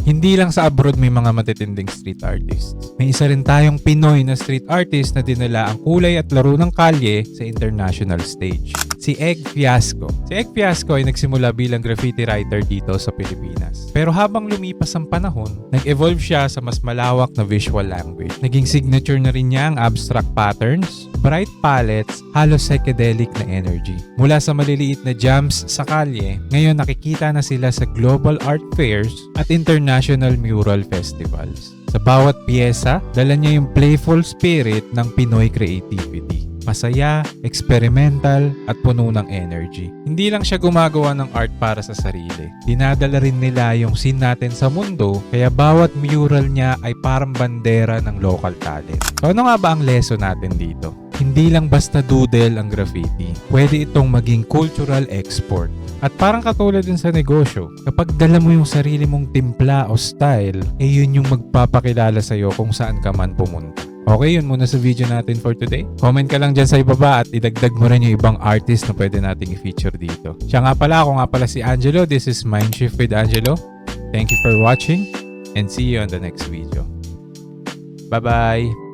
Hindi lang sa abroad may mga matitinding street artists. May isa rin tayong Pinoy na street artist na dinala ang kulay at laro ng kalye sa international stage. Si Egg Fiasco. Si Egg Fiasco ay nagsimula bilang graffiti writer dito sa Pilipinas. Pero habang lumipas ang panahon, nag-evolve siya sa mas malawak na visual language. Naging signature na rin niya ang abstract patterns, bright palettes, halos psychedelic na energy. Mula sa maliliit na jams sa kalye, ngayon nakikita na sila sa global art fairs at international mural festivals. Sa bawat piyesa, dala niya yung playful spirit ng Pinoy creativity. Masaya, experimental, at puno ng energy. Hindi lang siya gumagawa ng art para sa sarili. Dinadala rin nila yung scene natin sa mundo, kaya bawat mural niya ay parang bandera ng local talent. So ano nga ba ang lesson natin dito? Hindi lang basta doodle ang graffiti. Pwede itong maging cultural export. At parang katulad din sa negosyo, kapag dala mo yung sarili mong timpla o style, yun yung magpapakilala sa'yo kung saan ka man pumunta. Okay, yun muna sa video natin for today. Comment ka lang dyan sa ibaba at idagdag mo rin yung ibang artist na pwede nating i-feature dito. Siya nga pala, ako nga pala si Angelo. This is Mindshift with Angelo. Thank you for watching and see you on the next video. Bye-bye!